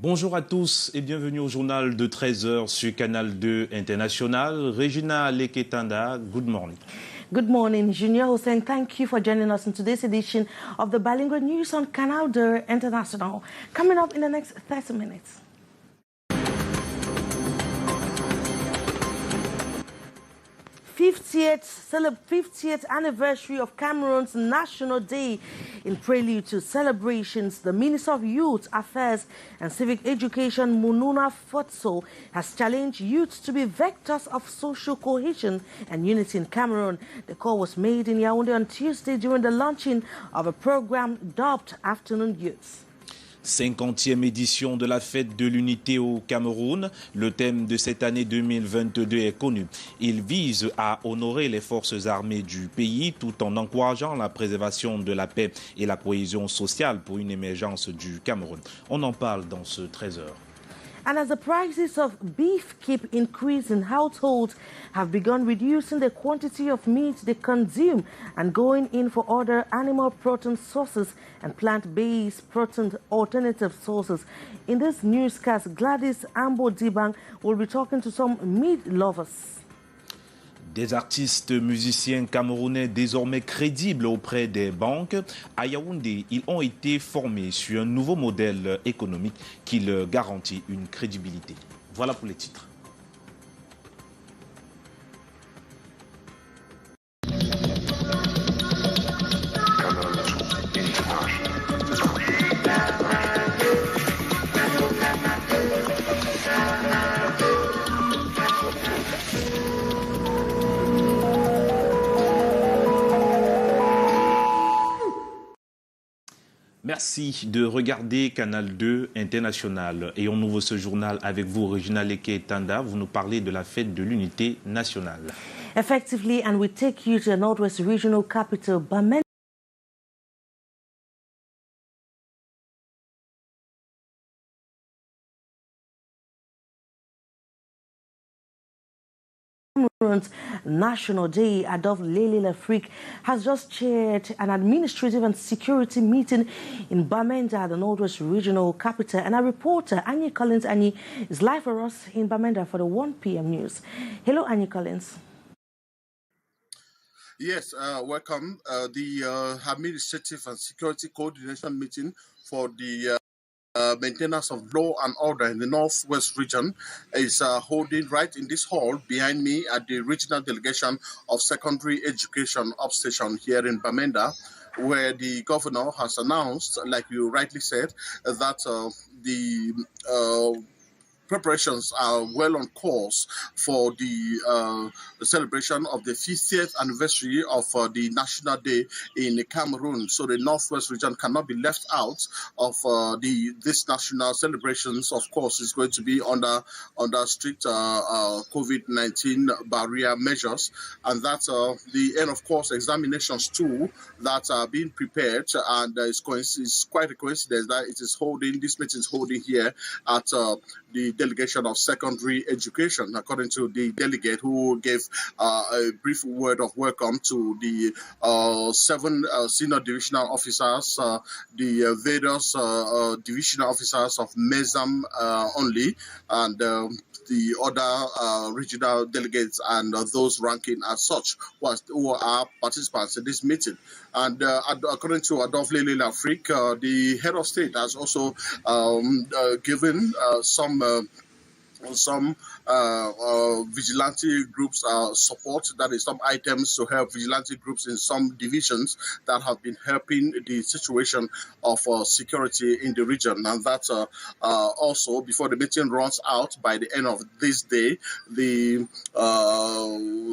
Bonjour à tous et bienvenue au journal de 13h sur Canal 2 International. Regina Leketanda, good morning. Good morning, Junior Hussein. Thank you for joining us in today's edition of the Bilingual News on Canal 2 International. Coming up in the next 30 minutes. 50th anniversary of Cameroon's National Day. In prelude to celebrations, the Minister of Youth Affairs and Civic Education, Mununa Fotso, has challenged youth to be vectors of social cohesion and unity in Cameroon. The call was made in Yaoundé on Tuesday during the launching of a program dubbed Afternoon Youth. 50e édition de la fête de l'unité au Cameroun. Le thème de cette année 2022 est connu. Il vise à honorer les forces armées du pays tout en encourageant la préservation de la paix et la cohésion sociale pour une émergence du Cameroun. On en parle dans ce 13h. And as the prices of beef keep increasing, households have begun reducing the quantity of meat they consume and going in for other animal protein sources and plant-based protein alternative sources. In this newscast, Gladys Ambo-Dibang will be talking to some meat lovers. Des artistes musiciens camerounais désormais crédibles auprès des banques, à Yaoundé, ils ont été formés sur un nouveau modèle économique qui leur garantit une crédibilité. Voilà pour les titres. Merci de regarder Canal 2 International. Et on ouvre ce journal avec vous, Regina Leketanda. Vous nous parlez de la fête de l'unité nationale. Effectively, and we take you to the Northwest Regional Capital, Bamenda. National Day. Adolf Lele Lafrique has just chaired an administrative and security meeting in Bamenda, the Northwest Regional Capital. And our reporter, Annie Collins, Annie, is live for us in Bamenda for the 1 p.m. news. Hello, Annie Collins. Yes, welcome. The administrative and security coordination meeting for the maintenance of law and order in the Northwest region is holding right in this hall behind me at the regional delegation of secondary education upstation here in Bamenda, where the governor has announced, like you rightly said, that the preparations are well on course for the celebration of the 50th anniversary of the National Day in Cameroon. So the Northwest region cannot be left out of this national celebrations. Of course, it's going to be under strict COVID-19 barrier measures, and that's the end. Of course, examinations too that are being prepared, and it's quite a coincidence that this meeting is holding here at the delegation of secondary education, according to the delegate who gave a brief word of welcome to the 7 senior divisional officers, the various divisional officers of MESAM only, and the other regional delegates and those ranking as such who are participants in this meeting. And according to Adolf Lele Lafrique, the head of state has also given some vigilante groups support. That is some items to help vigilante groups in some divisions that have been helping the situation of security in the region. And that also, before the meeting runs out by the end of this day, the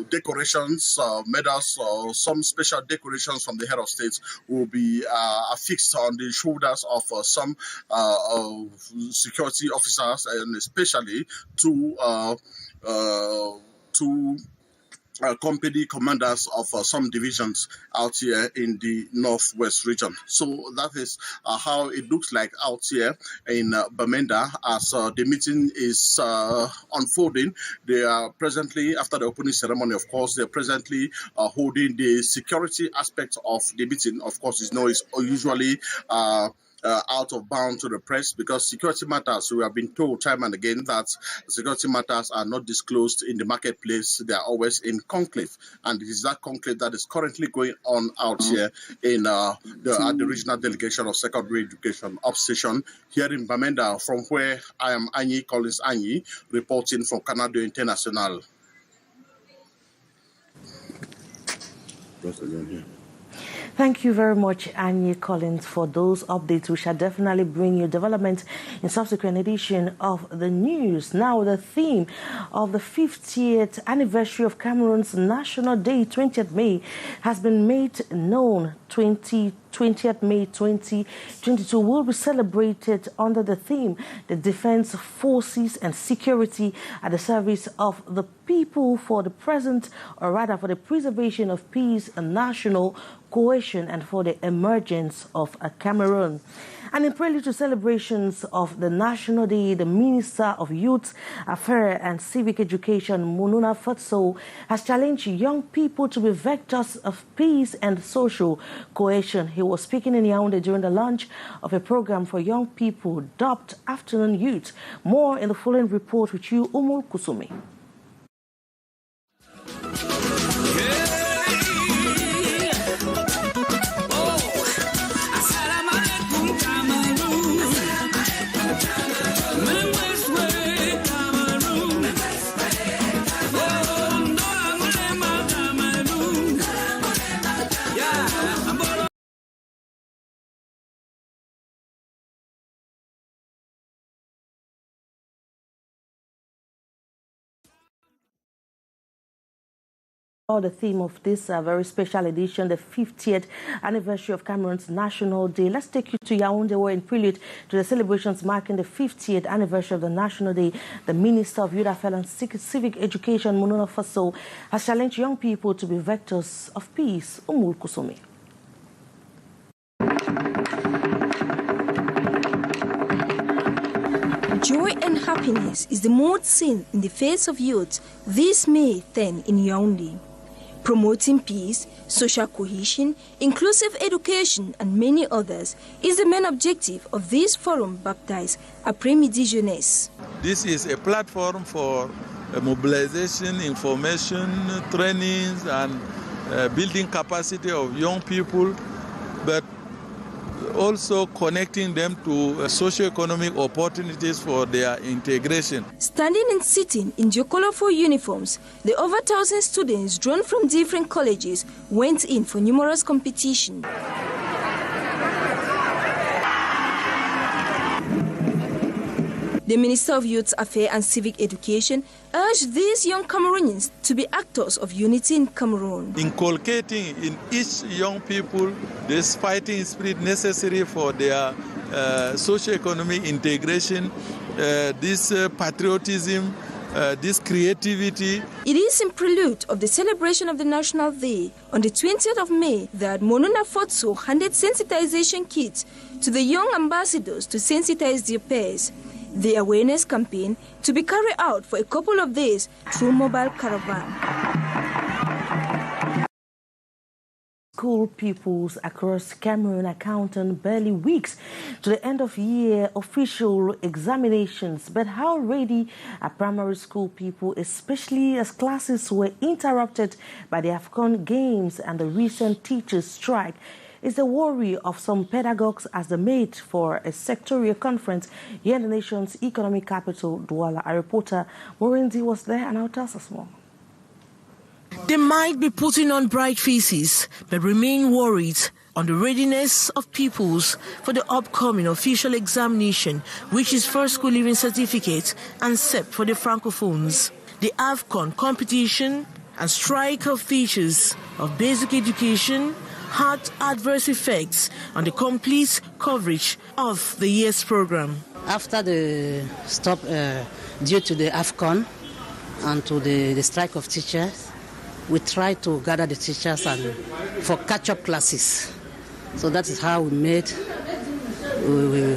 decorations, medals, some special decorations from the head of state will be affixed on the shoulders of some security officers, and especially two company commanders of some divisions out here in the Northwest region. So that is how it looks like out here in Bamenda as the meeting is unfolding. They are presently, after the opening ceremony, of course, they're presently holding the security aspect of the meeting. Of course, it's usually out of bound to the press, because security matters, we have been told time and again that security matters are not disclosed in the marketplace. They are always in conclave, and it is that conclave that is currently going on out here in at the regional delegation of secondary education obsession here in Bamenda, from where I am Anyi Collins Anyi, reporting from Canal International. Thank you very much, Annie Collins, for those updates. We shall definitely bring you development in subsequent edition of the news. Now, the theme of the 50th anniversary of Cameroon's National Day, 20th May, has been made known. 20th May 2022 will be celebrated under the theme, the Defense Forces and Security at the Service of the People for the present, or rather for the preservation of peace and national cohesion and for the emergence of a Cameroon. And in prelude to celebrations of the National Day, the Minister of Youth Affairs and Civic Education, Mununa Fotso, has challenged young people to be vectors of peace and social cohesion. He was speaking in Yaoundé during the launch of a program for young people dubbed Afternoon Youth. More in the following report with you, Umul Kusumi. The theme of this very special edition, the 50th anniversary of Cameroon's National Day. Let's take you to Yaoundé, where in prelude to the celebrations marking the 50th anniversary of the National Day, the Minister of Youth Affairs and Civic Education, Mununa Faso, has challenged young people to be vectors of peace. Umul Kusumi. Joy and happiness is the mood seen in the face of youth this May 10 in Yaoundé. Promoting peace, social cohesion, inclusive education, and many others is the main objective of this forum baptized Après-midi Jeunesse. This is a platform for mobilization, information, trainings, and building capacity of young people, but also connecting them to socio-economic opportunities for their integration. Standing and sitting in their colorful uniforms, the over 1,000 students drawn from different colleges went in for numerous competitions. The Minister of Youth Affairs and Civic Education urged these young Cameroonians to be actors of unity in Cameroon. Inculcating in each young people this fighting spirit necessary for their socio-economic integration, this patriotism, this creativity. It is in prelude of the celebration of the National Day on the 20th of May that Mununa Fotso handed sensitization kits to the young ambassadors to sensitize their peers. The awareness campaign to be carried out for a couple of days through mobile caravan. School pupils across Cameroon are counting barely weeks to the end of year official examinations. But how ready are primary school people, especially as classes were interrupted by the AFCON Games and the recent teachers' strike? Is the worry of some pedagogues as they made for a sectorial conference here in the nation's economic capital, Douala. Our reporter, Morendi, was there and now tells us more. They might be putting on bright faces, but remain worried on the readiness of pupils for the upcoming official examination, which is first school leaving certificate and SEP for the Francophones. The AFCON competition and strike of teachers of basic education had adverse effects on the complete coverage of the year's program. After the stop due to the AFCON and to the strike of teachers, we try to gather the teachers and for catch-up classes. So that is how we made, we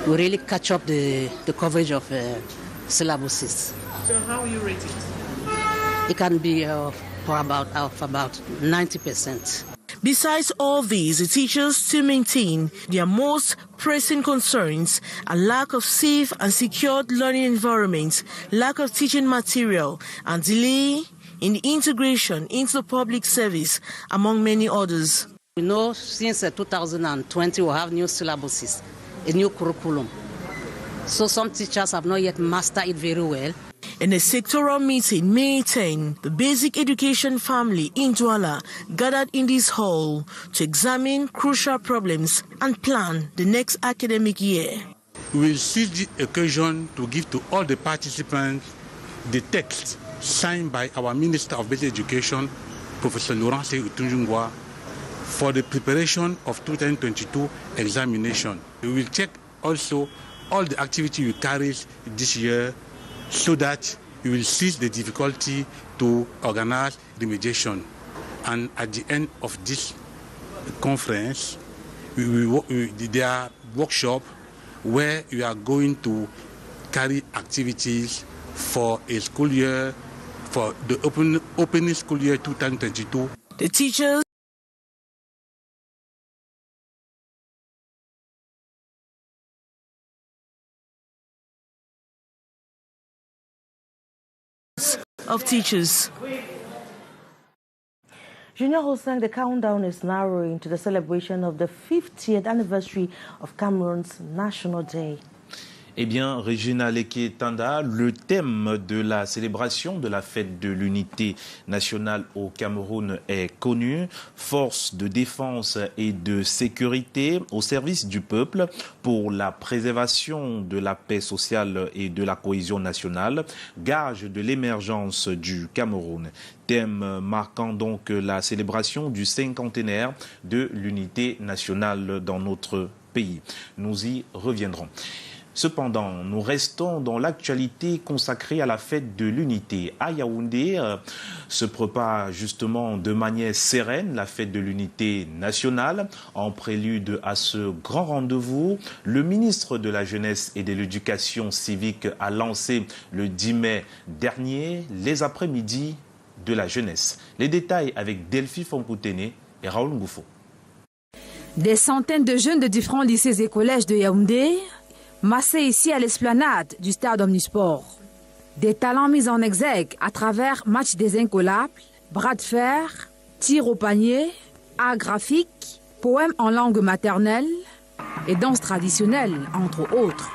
really catch up the coverage of syllabuses. So how are you rated? It can be for about 90%. Besides all these, the teachers still maintain their most pressing concerns are lack of safe and secured learning environments, lack of teaching material, and delay in the integration into public service, among many others. We know since 2020 we'll have new syllabuses, a new curriculum. So some teachers have not yet mastered it very well. In a sectoral meeting, May 10, the Basic Education family in Douala gathered in this hall to examine crucial problems and plan the next academic year. We will seize the occasion to give to all the participants the text signed by our Minister of Basic Education, Professor Laurence Utunjungwa, for the preparation of 2022 examination. We will check also all the activity we carry this year so that we will seize the difficulty to organize remediation. And at the end of this conference, there are workshops where we are going to carry activities for a school year, for the opening school year 2022. The teachers of teachers. Junior Hosang, the countdown is narrowing to the celebration of the 50th anniversary of Cameroon's National Day. Eh bien, Regina Leke Tanda, le thème de la célébration de la fête de l'unité nationale au Cameroun est connu. Force de défense et de sécurité au service du peuple pour la préservation de la paix sociale et de la cohésion nationale, gage de l'émergence du Cameroun. Thème marquant donc la célébration du cinquantenaire de l'unité nationale dans notre pays. Nous y reviendrons. Cependant, nous restons dans l'actualité consacrée à la fête de l'unité. À Yaoundé se prépare justement de manière sereine la fête de l'unité nationale. En prélude à ce grand rendez-vous, le ministre de la Jeunesse et de l'Éducation civique a lancé le 10 mai dernier les après-midi de la jeunesse. Les détails avec Delphi Fonkoutene et Raoul Ngoufo. Des centaines de jeunes de différents lycées et collèges de Yaoundé massés ici à l'esplanade du stade Omnisport. Des talents mis en exergue à travers matchs des incollables, bras de fer, tirs au panier, arts graphiques, poèmes en langue maternelle et danse traditionnelle, entre autres.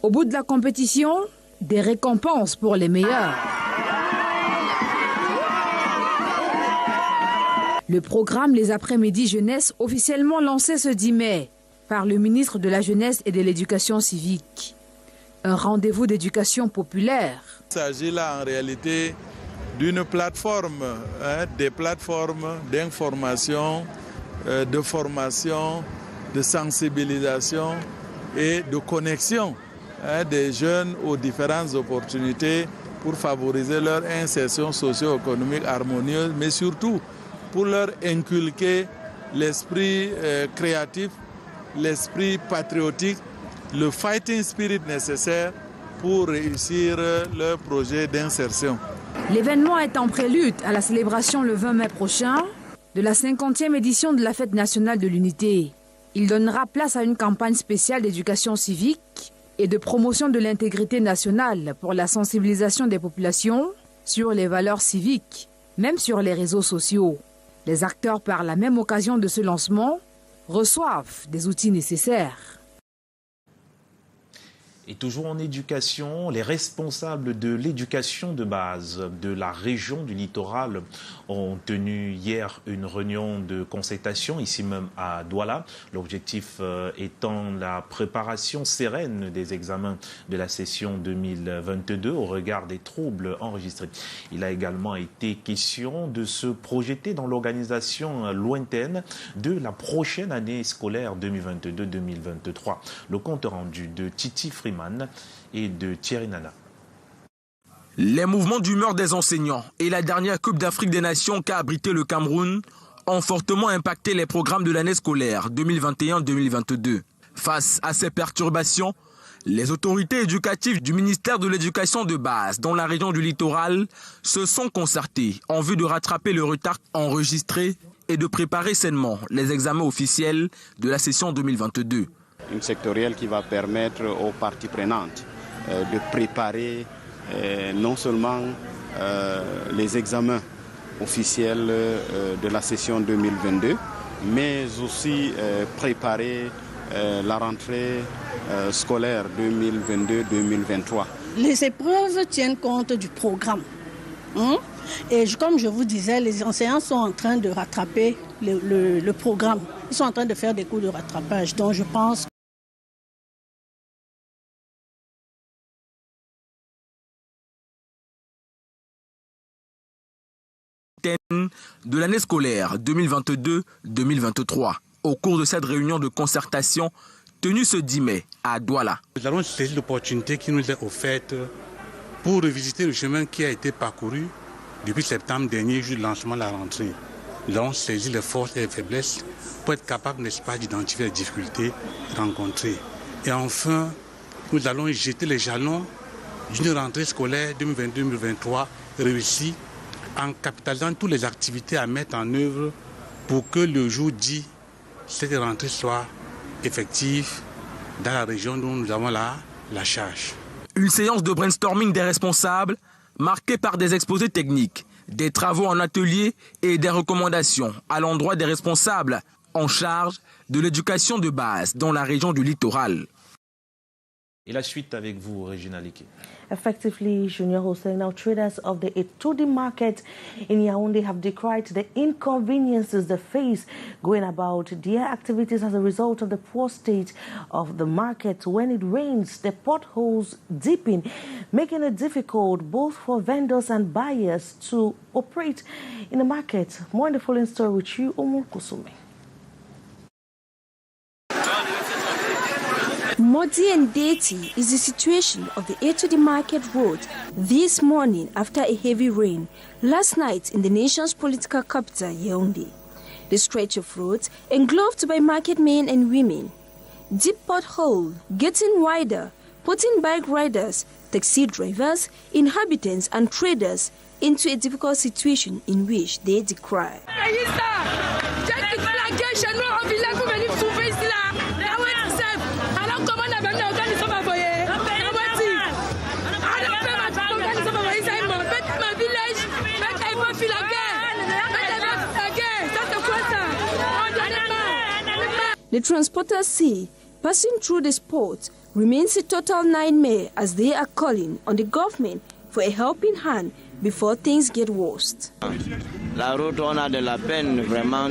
Au bout de la compétition, des récompenses pour les meilleurs. Le programme Les Après-midi Jeunesse, officiellement lancé ce 10 mai par le ministre de la Jeunesse et de l'Éducation civique. Un rendez-vous d'éducation populaire. Il s'agit là en réalité d'une plateforme, des plateformes d'information, de formation, de sensibilisation et de connexion des jeunes aux différentes opportunités pour favoriser leur insertion socio-économique harmonieuse, mais surtout pour leur inculquer l'esprit créatif, l'esprit patriotique, le fighting spirit nécessaire pour réussir leur projet d'insertion. L'événement est en prélude à la célébration le 20 mai prochain de la 50e édition de la Fête nationale de l'unité. Il donnera place à une campagne spéciale d'éducation civique et de promotion de l'intégrité nationale pour la sensibilisation des populations sur les valeurs civiques, même sur les réseaux sociaux. Les acteurs, par la même occasion de ce lancement, reçoivent des outils nécessaires. Et toujours en éducation, les responsables de l'éducation de base de la région du littoral ont tenu hier une réunion de concertation ici même à Douala. L'objectif étant la préparation sereine des examens de la session 2022 au regard des troubles enregistrés. Il a également été question de se projeter dans l'organisation lointaine de la prochaine année scolaire 2022-2023. Le compte rendu de Titi Freeman et de Thierry Nana. Les mouvements d'humeur des enseignants et la dernière Coupe d'Afrique des Nations qu'a abrité le Cameroun ont fortement impacté les programmes de l'année scolaire 2021-2022. Face à ces perturbations, les autorités éducatives du ministère de l'Éducation de base dans la région du littoral se sont concertées en vue de rattraper le retard enregistré et de préparer sainement les examens officiels de la session 2022. Une sectorielle qui va permettre aux parties prenantes de préparer non seulement les examens officiels de la session 2022, mais aussi préparer la rentrée scolaire 2022-2023. Les épreuves tiennent compte du programme. Et comme je vous disais, les enseignants sont en train de rattraper le programme. Ils sont en train de faire des cours de rattrapage. Donc je pense de l'année scolaire 2022-2023. Au cours de cette réunion de concertation tenue ce 10 mai à Douala. Nous allons saisir l'opportunité qui nous est offerte pour revisiter le chemin qui a été parcouru depuis septembre dernier, jour du lancement de la rentrée. Nous allons saisir les forces et les faiblesses pour être capables, n'est-ce pas, d'identifier les difficultés rencontrées. Et enfin, nous allons jeter les jalons d'une rentrée scolaire 2022-2023 réussie en capitalisant toutes les activités à mettre en œuvre pour que le jour dit, cette rentrée soit effective dans la région dont nous avons la charge. Une séance de brainstorming des responsables marquée par des exposés techniques, des travaux en atelier et des recommandations à l'endroit des responsables en charge de l'éducation de base dans la région du littoral. Et la suite avec vous, Regina Liké. Effectively, Junior Hussein, now traders of the Etodi market in Yaoundé have decried the inconveniences they face going about their activities as a result of the poor state of the market. When it rains, the potholes deepen, making it difficult both for vendors and buyers to operate in the market. More in the following story with you, Omar Kusumi. Muddy and dirty is the situation of the Etodi Market Road this morning after a heavy rain last night in the nation's political capital, Yaoundé. The stretch of roads engulfed by market men and women. Deep pothole getting wider, putting bike riders, taxi drivers, inhabitants and traders into a difficult situation in which they decry. The transporters say passing through the spot remains a total nightmare as they are calling on the government for a helping hand before things get worse. La route, on a de la peine vraiment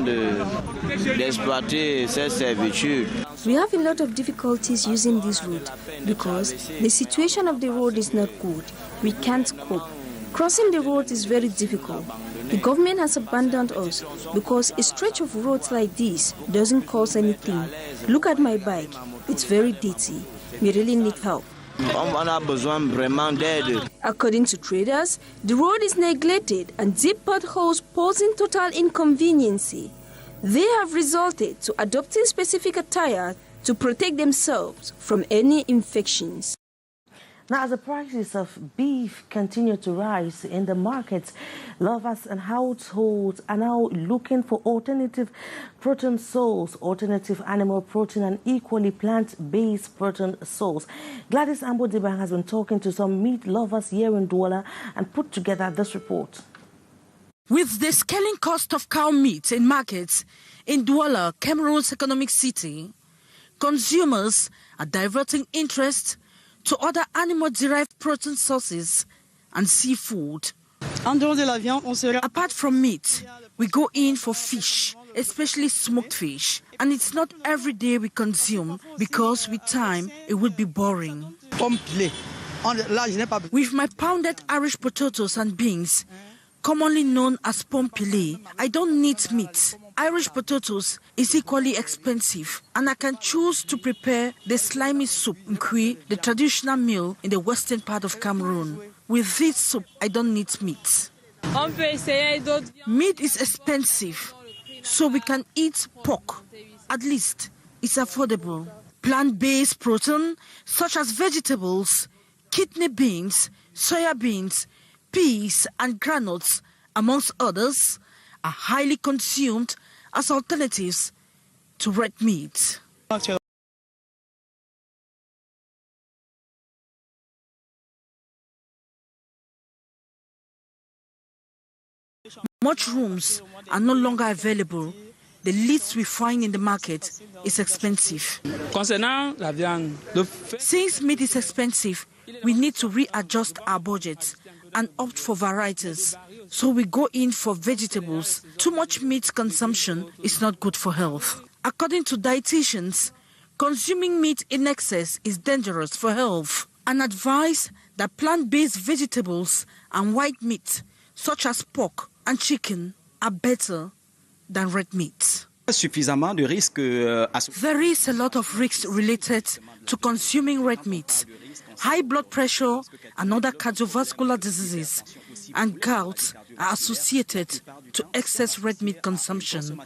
d'exploiter ces servitudes. We have a lot of difficulties using this route because the situation of the road is not good. We can't cope. Crossing the road is very difficult. The government has abandoned us because a stretch of roads like this doesn't cost anything. Look at my bike. It's very dirty. We really need help. According to traders, the road is neglected and deep potholes posing total inconvenience. They have resorted to adopting specific attire to protect themselves from any infections. Now, as the prices of beef continue to rise in the markets, lovers and households are now looking for alternative protein sources, alternative animal protein and equally plant-based protein source. Gladys Ambodibang has been talking to some meat lovers here in Douala and put together this report. With the scaling cost of cow meat in markets in Douala, Cameroon's economic city, consumers are diverting interest to other animal-derived protein sources and seafood. Apart from meat, we go in for fish, especially smoked fish. And it's not every day we consume because with time it would be boring. With my pounded Irish potatoes and beans, commonly known as pompile, I don't need meat. Irish potatoes is equally expensive, and I can choose to prepare the slimy soup, nkui, the traditional meal in the western part of Cameroon. With this soup, I don't need meat. Meat is expensive, so we can eat pork. At least it's affordable. Plant-based protein, such as vegetables, kidney beans, soya beans, peas and granules, amongst others, are highly consumed as alternatives to red meat. Mushrooms are no longer available. The least we find in the market is expensive. Since meat is expensive, we need to readjust our budgets and opt for varieties. So we go in for vegetables. Too much meat consumption is not good for health. According to dietitians, consuming meat in excess is dangerous for health, and advise that plant-based vegetables and white meat, such as pork and chicken, are better than red meat. There is a lot of risks related to consuming red meat. High blood pressure and other cardiovascular diseases and gout are associated to excess red meat consumption.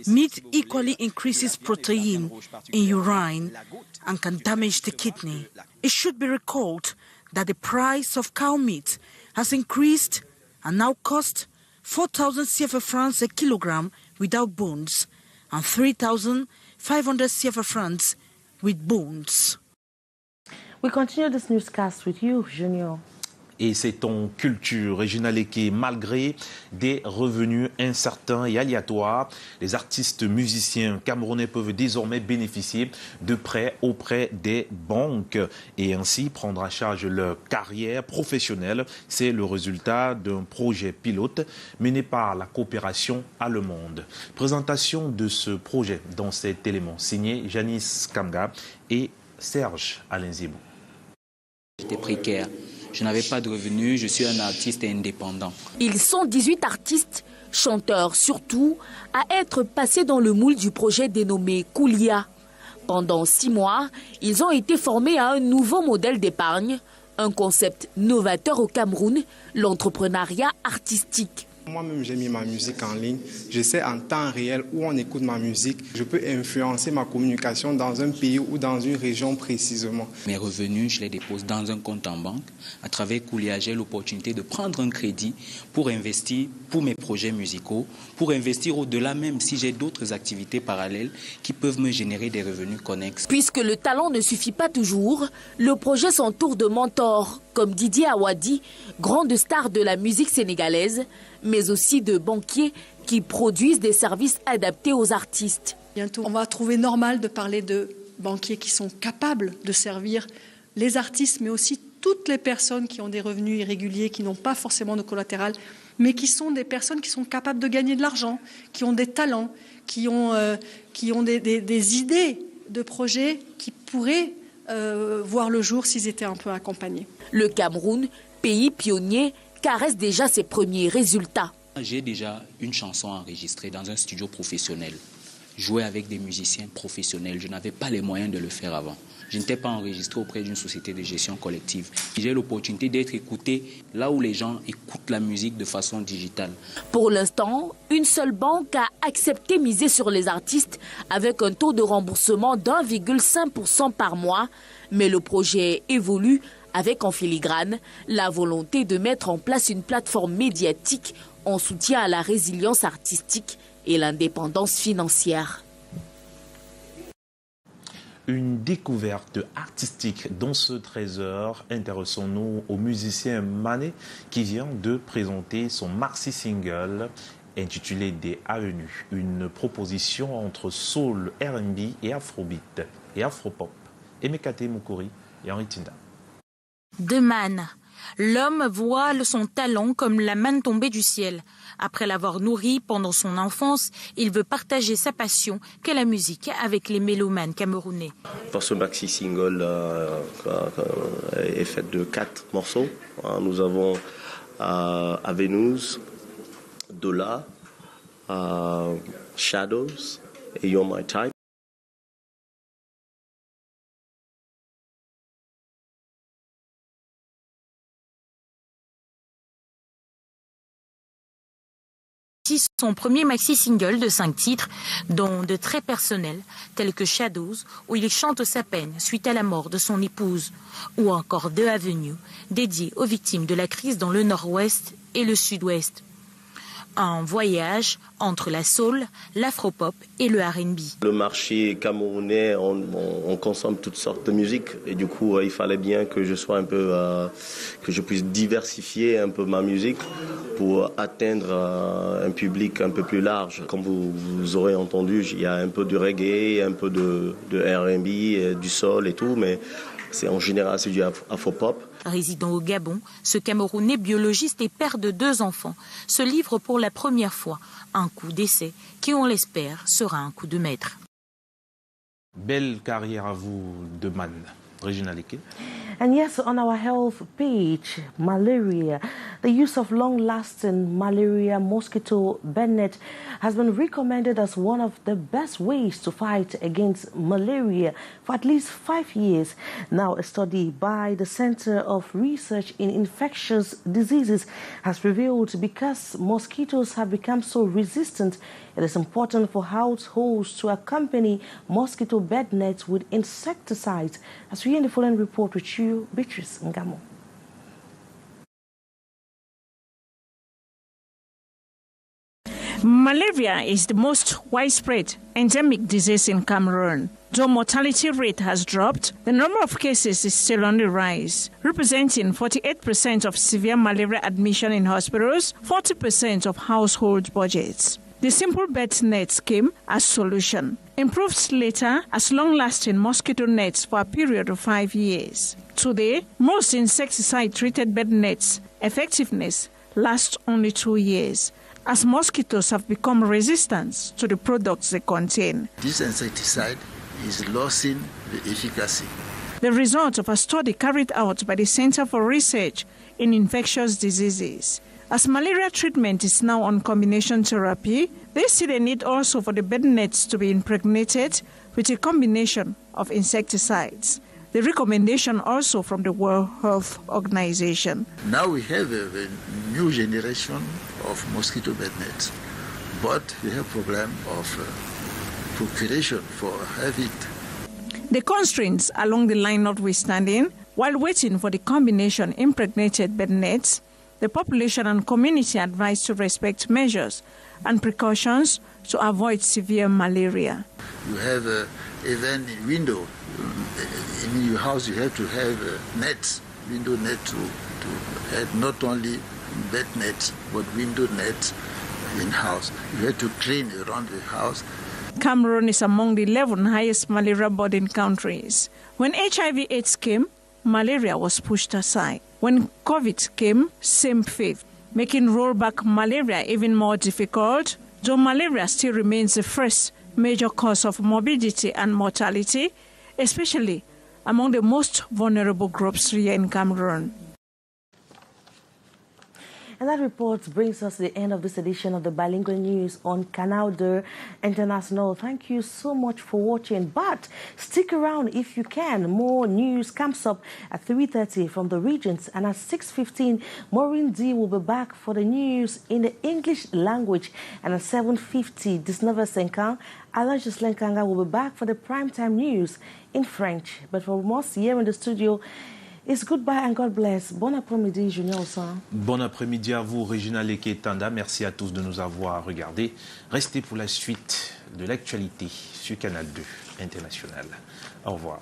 Meat equally increases protein in urine and can damage the kidney. It should be recalled that the price of cow meat has increased and now costs 4,000 CFA francs a kilogram without bones and 3,500 CFA francs with bones. We continue this newscast with you, Junior. Et c'est en culture régionale qui, malgré des revenus incertains et aléatoires, les artistes musiciens camerounais peuvent désormais bénéficier de prêts auprès des banques et ainsi prendre en charge leur carrière professionnelle. C'est le résultat d'un projet pilote mené par la coopération allemande. Présentation de ce projet dans cet élément signé Janice Kamga et Serge Alenzibou. J'étais précaire. Je n'avais pas de revenus, je suis un artiste indépendant. Ils sont 18 artistes, chanteurs surtout, à être passés dans le moule du projet dénommé Koulia. Pendant 6 mois, ils ont été formés à un nouveau modèle d'épargne, un concept novateur au Cameroun, l'entrepreneuriat artistique. Moi-même, j'ai mis ma musique en ligne. Je sais en temps réel où on écoute ma musique. Je peux influencer ma communication dans un pays ou dans une région précisément. Mes revenus, je les dépose dans un compte en banque. À travers Koulia, j'ai l'opportunité de prendre un crédit pour investir pour mes projets musicaux, pour investir au-delà même si j'ai d'autres activités parallèles qui peuvent me générer des revenus connexes. Puisque le talent ne suffit pas toujours, le projet s'entoure de mentors comme Didier Awadi, grande star de la musique sénégalaise, mais aussi de banquiers qui produisent des services adaptés aux artistes. Bientôt, on va trouver normal de parler de banquiers qui sont capables de servir les artistes, mais aussi toutes les personnes qui ont des revenus irréguliers, qui n'ont pas forcément de collatéral, mais qui sont des personnes qui sont capables de gagner de l'argent, qui ont des talents, qui ont des idées de projets qui pourraient voir le jour s'ils étaient un peu accompagnés. Le Cameroun, pays pionnier, caresse déjà ses premiers résultats. J'ai déjà une chanson enregistrée dans un studio professionnel, jouer avec des musiciens professionnels. Je n'avais pas les moyens de le faire avant. Je n'étais pas enregistré auprès d'une société de gestion collective. J'ai l'opportunité d'être écouté là où les gens écoutent la musique de façon digitale. Pour l'instant, une seule banque a accepté miser sur les artistes avec un taux de remboursement d'1,5% par mois. Mais le projet évolue avec en filigrane la volonté de mettre en place une plateforme médiatique en soutien à la résilience artistique et l'indépendance financière. Une découverte artistique dans ce trésor. Intéressons-nous au musicien Mané qui vient de présenter son maxi single intitulé Des Avenues, une proposition entre soul, R&B et afrobeat et afropop. Emekate Mukuri et Henri Tinda. De Man. L'homme voile son talent comme la manne tombée du ciel. Après l'avoir nourri pendant son enfance, il veut partager sa passion qu'est la musique avec les mélomanes camerounais. Pour ce maxi single est fait de 4 morceaux. Nous avons Avenues, Dola, Shadows et You're My Type. sorti son premier maxi-single de 5 titres, dont de très personnels, tels que Shadows, où il chante sa peine suite à la mort de son épouse, ou encore The Avenue, dédié aux victimes de la crise dans le nord-ouest et le sud-ouest. Un voyage entre la soul, l'afropop et le R&B. Le marché camerounais, on consomme toutes sortes de musique et du coup il fallait bien que je sois un peu, que je puisse diversifier un peu ma musique pour atteindre un public un peu plus large. Comme vous aurez entendu, il y a un peu de reggae, un peu de R&B, du soul et tout, mais en général c'est du afropop. Résident au Gabon, ce Camerounais biologiste et père de 2 enfants se livre pour la première fois un coup d'essai qui, on l'espère, sera un coup de maître. Belle carrière à vous de man. Regina Cliquez. And yes, on our health page, malaria, the use of long-lasting malaria mosquito bed net has been recommended as one of the best ways to fight against malaria for at least 5 years. Now, a study by the Center of Research in Infectious Diseases has revealed because mosquitoes have become so resistant, it is important for households to accompany mosquito bed nets with insecticides. As we in the following report with you, Beatrice Ngamo. Malaria is the most widespread endemic disease in Cameroon. Though mortality rate has dropped, the number of cases is still on the rise, representing 48% of severe malaria admission in hospitals, 40% of household budgets. The simple bed net scheme as solution, improved later as long-lasting mosquito nets for a period of 5 years. Today, most insecticide-treated bed nets' effectiveness lasts only 2 years, as mosquitoes have become resistant to the products they contain. This insecticide is losing the efficacy. The result of a study carried out by the Center for Research in Infectious Diseases. As malaria treatment is now on combination therapy, they see the need also for the bed nets to be impregnated with a combination of insecticides. The recommendation also from the World Health Organization. Now we have a new generation of mosquito bed nets, but we have problem of procuration for have it. The constraints along the line notwithstanding, while waiting for the combination impregnated bed nets, the population and community are advised to respect measures and precautions to avoid severe malaria. You have even window in your house. You have to have nets, window net to have not only bed nets but window nets in house. You have to clean around the house. Cameroon is among the 11 highest malaria-burden countries. When HIV/AIDS came, malaria was pushed aside. When COVID came, same fate, making rollback malaria even more difficult, though malaria still remains the first major cause of morbidity and mortality, especially among the most vulnerable groups here in Cameroon. And that report brings us to the end of this edition of the Bilingual News on Canal International. Thank you so much for watching. But stick around if you can. More news comes up at 3:30 from the regions. And at 6:15, Maureen D will be back for the news in the English language. And at 7:50, Disneva Senkan, Alain Jocelyn Kanga will be back for the primetime news in French. But for most here in the studio, it's goodbye and God bless. Bon après-midi, Junior Ossan. Bon après-midi à vous, Regina Cliquez. Merci à tous de nous avoir regardés. Restez pour la suite de l'actualité sur Canal 2 International. Au revoir.